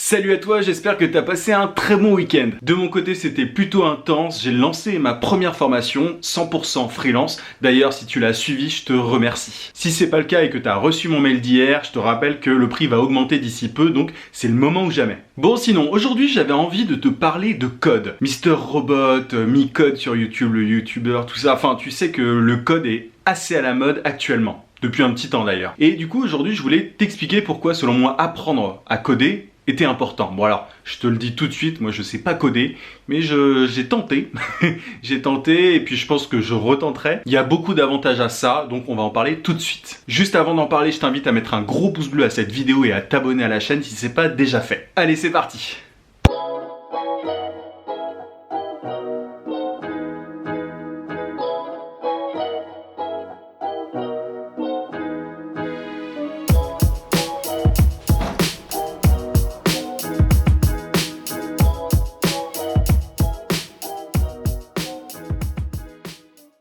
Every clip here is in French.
Salut à toi, j'espère que tu as passé un très bon week-end. De mon côté, c'était plutôt intense. J'ai lancé ma première formation 100% freelance. D'ailleurs, si tu l'as suivi, je te remercie. Si c'est pas le cas et que tu as reçu mon mail d'hier, je te rappelle que le prix va augmenter d'ici peu, donc c'est le moment ou jamais. Bon, sinon, aujourd'hui, j'avais envie de te parler de code. Mister Robot, Mi-Code sur YouTube, le YouTuber, tout ça. Enfin, tu sais que le code est assez à la mode actuellement. Depuis un petit temps d'ailleurs. Et du coup, aujourd'hui, je voulais t'expliquer pourquoi, selon moi, apprendre à coder était important. Bon alors, je te le dis tout de suite, moi je sais pas coder, mais j'ai tenté. J'ai tenté et puis je pense que je retenterai. Il y a beaucoup d'avantages à ça, donc on va en parler tout de suite. Juste avant d'en parler, je t'invite à mettre un gros pouce bleu à cette vidéo et à t'abonner à la chaîne si c'est pas déjà fait. Allez, c'est parti!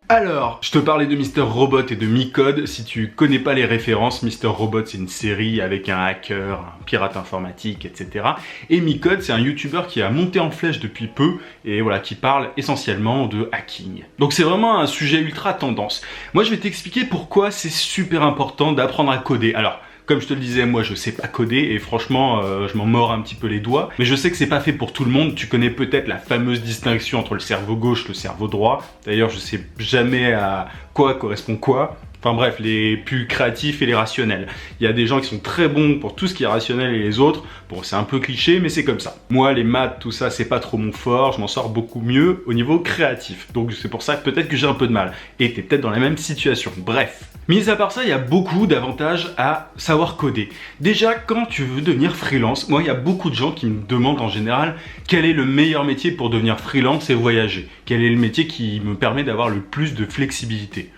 Alors, je te parlais de Mister Robot et de Mi-Code. Si tu connais pas les références, Mister Robot c'est une série avec un hacker, un pirate informatique, etc. Et Mi-Code c'est un YouTuber qui a monté en flèche depuis peu et voilà, qui parle essentiellement de hacking. Donc c'est vraiment un sujet ultra tendance. Moi je vais t'expliquer pourquoi c'est super important d'apprendre à coder. Alors, comme je te le disais, moi je sais pas coder et franchement je m'en mords un petit peu les doigts. Mais je sais que c'est pas fait pour tout le monde. Tu connais peut-être la fameuse distinction entre le cerveau gauche et le cerveau droit. D'ailleurs je sais jamais à quoi correspond quoi. Enfin bref, les plus créatifs et les rationnels. Il y a des gens qui sont très bons pour tout ce qui est rationnel et les autres, bon c'est un peu cliché mais c'est comme ça. Moi les maths, tout ça c'est pas trop mon fort, je m'en sors beaucoup mieux au niveau créatif. Donc c'est pour ça que peut-être que j'ai un peu de mal. Et t'es peut-être dans la même situation, bref. Mis à part ça, il y a beaucoup d'avantages à savoir coder. Déjà, quand tu veux devenir freelance, moi il y a beaucoup de gens qui me demandent en général quel est le meilleur métier pour devenir freelance et voyager. Quel est le métier qui me permet d'avoir le plus de flexibilité.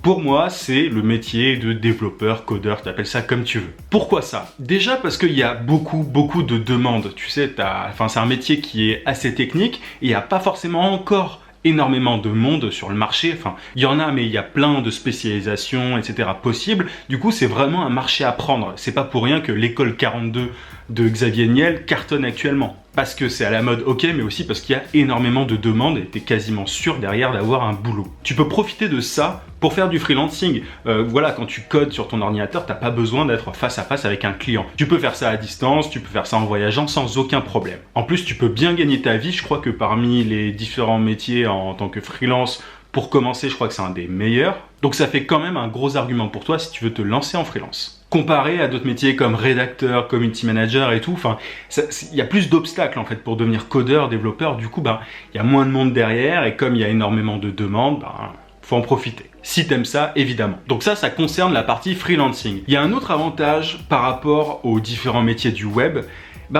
Pour moi, c'est le métier de développeur, codeur, t'appelles ça comme tu veux. Pourquoi ça? Déjà parce qu'il y a beaucoup de demandes. Tu sais, c'est un métier qui est assez technique et il n'y a pas forcément encore énormément de monde sur le marché. Enfin, il y en a, mais il y a plein de spécialisations, etc. possibles. Du coup, c'est vraiment un marché à prendre. C'est pas pour rien que l'école 42 de Xavier Niel cartonne actuellement. Parce que c'est à la mode, ok, mais aussi parce qu'il y a énormément de demandes et t'es quasiment sûr derrière d'avoir un boulot. Tu peux profiter de ça pour faire du freelancing. Voilà, quand tu codes sur ton ordinateur, t'as pas besoin d'être face à face avec un client. Tu peux faire ça à distance, tu peux faire ça en voyageant sans aucun problème. En plus, tu peux bien gagner ta vie. Je crois que parmi les différents métiers en tant que freelance, pour commencer, je crois que c'est un des meilleurs. Donc ça fait quand même un gros argument pour toi si tu veux te lancer en freelance. Comparé à d'autres métiers comme rédacteur, community manager et tout, enfin, il y a plus d'obstacles en fait pour devenir codeur, développeur. Du coup, il y a moins de monde derrière et comme il y a énormément de demandes, faut en profiter. Si t'aimes ça, évidemment. Donc ça concerne la partie freelancing. Il y a un autre avantage par rapport aux différents métiers du web.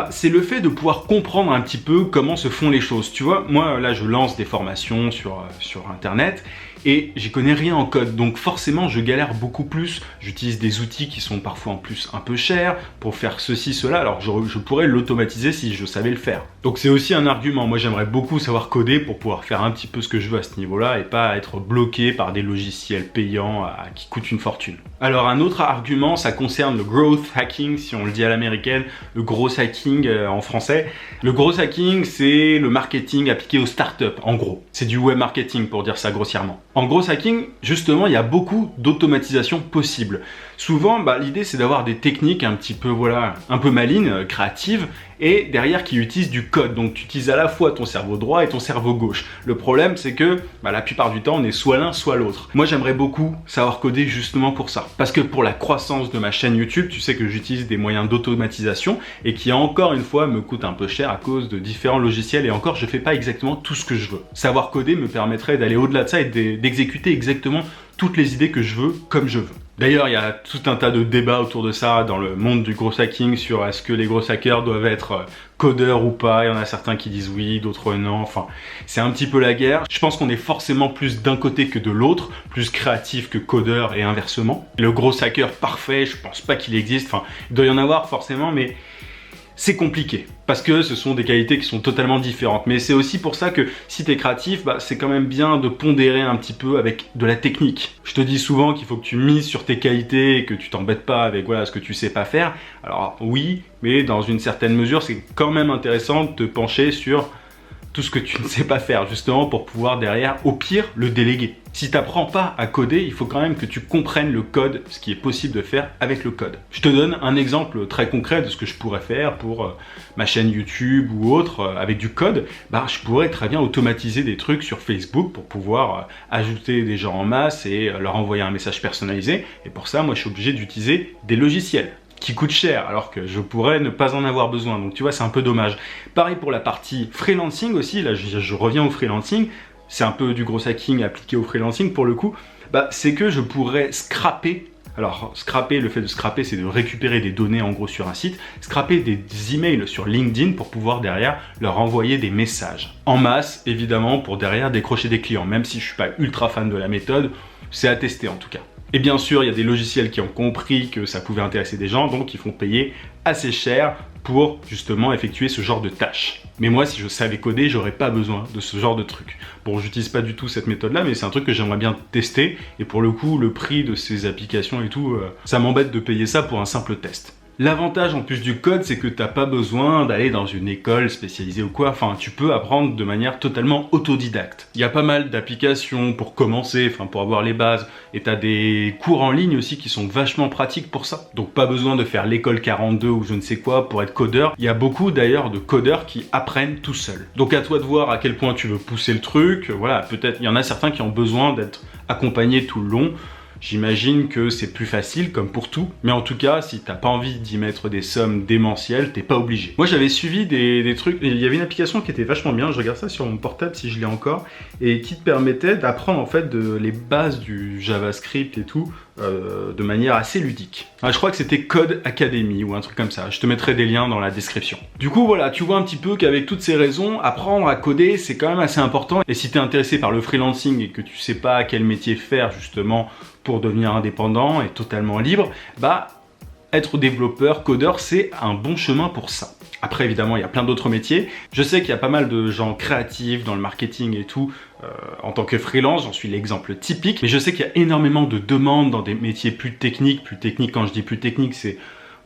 C'est le fait de pouvoir comprendre un petit peu comment se font les choses. Tu vois, moi là je lance des formations sur internet et j'y connais rien en code, donc forcément je galère beaucoup plus. J'utilise des outils qui sont parfois en plus un peu chers pour faire ceci, cela, alors je pourrais l'automatiser si je savais le faire. Donc c'est aussi un argument, moi j'aimerais beaucoup savoir coder pour pouvoir faire un petit peu ce que je veux à ce niveau-là et pas être bloqué par des logiciels payants qui coûtent une fortune. Alors un autre argument, ça concerne le growth hacking, si on le dit à l'américaine, le gros hacking en français. Le gros hacking, c'est le marketing appliqué aux startups, en gros. C'est du web marketing pour dire ça grossièrement. En gros hacking, justement, il y a beaucoup d'automatisation possible. Souvent, l'idée c'est d'avoir des techniques un petit peu, un peu malines, créatives, et derrière qui utilisent du code. Donc tu utilises à la fois ton cerveau droit et ton cerveau gauche. Le problème c'est que la plupart du temps on est soit l'un soit l'autre. Moi j'aimerais beaucoup savoir coder justement pour ça. Parce que pour la croissance de ma chaîne YouTube, tu sais que j'utilise des moyens d'automatisation et qui encore une fois me coûtent un peu cher à cause de différents logiciels et encore je fais pas exactement tout ce que je veux. Savoir coder me permettrait d'aller au-delà de ça et d'exécuter exactement toutes les idées que je veux comme je veux. D'ailleurs, il y a tout un tas de débats autour de ça dans le monde du gros hacking sur est-ce que les gros hackers doivent être codeurs ou pas. Il y en a certains qui disent oui, d'autres non. Enfin, c'est un petit peu la guerre. Je pense qu'on est forcément plus d'un côté que de l'autre, plus créatif que codeur et inversement. Le gros hacker parfait, je pense pas qu'il existe. Enfin, il doit y en avoir forcément, mais c'est compliqué. Parce que ce sont des qualités qui sont totalement différentes. Mais c'est aussi pour ça que si tu es créatif, c'est quand même bien de pondérer un petit peu avec de la technique. Je te dis souvent qu'il faut que tu mises sur tes qualités et que tu t'embêtes pas avec ce que tu sais pas faire. Alors oui, mais dans une certaine mesure, c'est quand même intéressant de te pencher sur tout ce que tu ne sais pas faire, justement pour pouvoir derrière, au pire, le déléguer. Si tu n'apprends pas à coder, il faut quand même que tu comprennes le code, ce qui est possible de faire avec le code. Je te donne un exemple très concret de ce que je pourrais faire pour ma chaîne YouTube ou autre, avec du code. Je pourrais très bien automatiser des trucs sur Facebook pour pouvoir ajouter des gens en masse et leur envoyer un message personnalisé. Et pour ça, moi, je suis obligé d'utiliser des logiciels qui coûte cher, alors que je pourrais ne pas en avoir besoin. Donc tu vois, c'est un peu dommage. Pareil pour la partie freelancing aussi, là je reviens au freelancing, c'est un peu du gros hacking appliqué au freelancing pour le coup, c'est que je pourrais scraper. Alors scraper, le fait de scraper, c'est de récupérer des données en gros sur un site, scraper des emails sur LinkedIn pour pouvoir derrière leur envoyer des messages. En masse, évidemment, pour derrière décrocher des clients, même si je suis pas ultra fan de la méthode, c'est à tester en tout cas. Et bien sûr, il y a des logiciels qui ont compris que ça pouvait intéresser des gens, donc ils font payer assez cher pour justement effectuer ce genre de tâches. Mais moi, si je savais coder, j'aurais pas besoin de ce genre de truc. Bon, j'utilise pas du tout cette méthode-là, mais c'est un truc que j'aimerais bien tester. Et pour le coup, le prix de ces applications et tout, ça m'embête de payer ça pour un simple test. L'avantage en plus du code, c'est que t'as pas besoin d'aller dans une école spécialisée ou quoi. Enfin, tu peux apprendre de manière totalement autodidacte. Il y a pas mal d'applications pour commencer, pour avoir les bases. Et t'as des cours en ligne aussi qui sont vachement pratiques pour ça. Donc pas besoin de faire l'école 42 ou je ne sais quoi pour être codeur. Il y a beaucoup d'ailleurs de codeurs qui apprennent tout seuls. Donc à toi de voir à quel point tu veux pousser le truc. Voilà, peut-être, il y en a certains qui ont besoin d'être accompagnés tout le long. J'imagine que c'est plus facile, comme pour tout. Mais en tout cas, si t'as pas envie d'y mettre des sommes démentielles, t'es pas obligé. Moi, j'avais suivi des trucs. Il y avait une application qui était vachement bien. Je regarde ça sur mon portable si je l'ai encore. Et qui te permettait d'apprendre en fait les bases du JavaScript et tout de manière assez ludique. Je crois que c'était Code Academy ou un truc comme ça. Je te mettrai des liens dans la description. Du coup, voilà, tu vois un petit peu qu'avec toutes ces raisons, apprendre à coder, c'est quand même assez important. Et si t'es intéressé par le freelancing et que tu sais pas quel métier faire justement pour devenir indépendant et totalement libre, être développeur, codeur, c'est un bon chemin pour ça. Après, évidemment, il y a plein d'autres métiers. Je sais qu'il y a pas mal de gens créatifs dans le marketing et tout. En tant que freelance, j'en suis l'exemple typique. Mais je sais qu'il y a énormément de demandes dans des métiers plus techniques. Plus techniques, quand je dis plus technique, c'est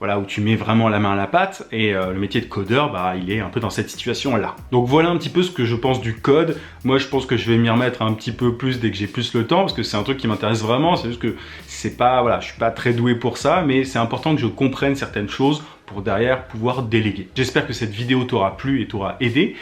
où tu mets vraiment la main à la pâte. Et le métier de codeur, il est un peu dans cette situation-là. Donc voilà un petit peu ce que je pense du code. Moi, je pense que je vais m'y remettre un petit peu plus dès que j'ai plus le temps, parce que c'est un truc qui m'intéresse vraiment. C'est juste que c'est pas, je suis pas très doué pour ça, mais c'est important que je comprenne certaines choses pour derrière pouvoir déléguer. J'espère que cette vidéo t'aura plu et t'aura aidé.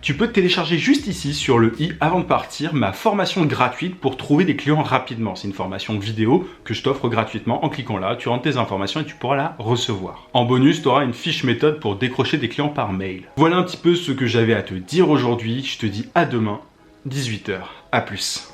Tu peux télécharger juste ici sur le i avant de partir ma formation gratuite pour trouver des clients rapidement. C'est une formation vidéo que je t'offre gratuitement. En cliquant là, tu rentres tes informations et tu pourras la recevoir. En bonus, tu auras une fiche méthode pour décrocher des clients par mail. Voilà un petit peu ce que j'avais à te dire aujourd'hui. Je te dis à demain, 18 h. À plus.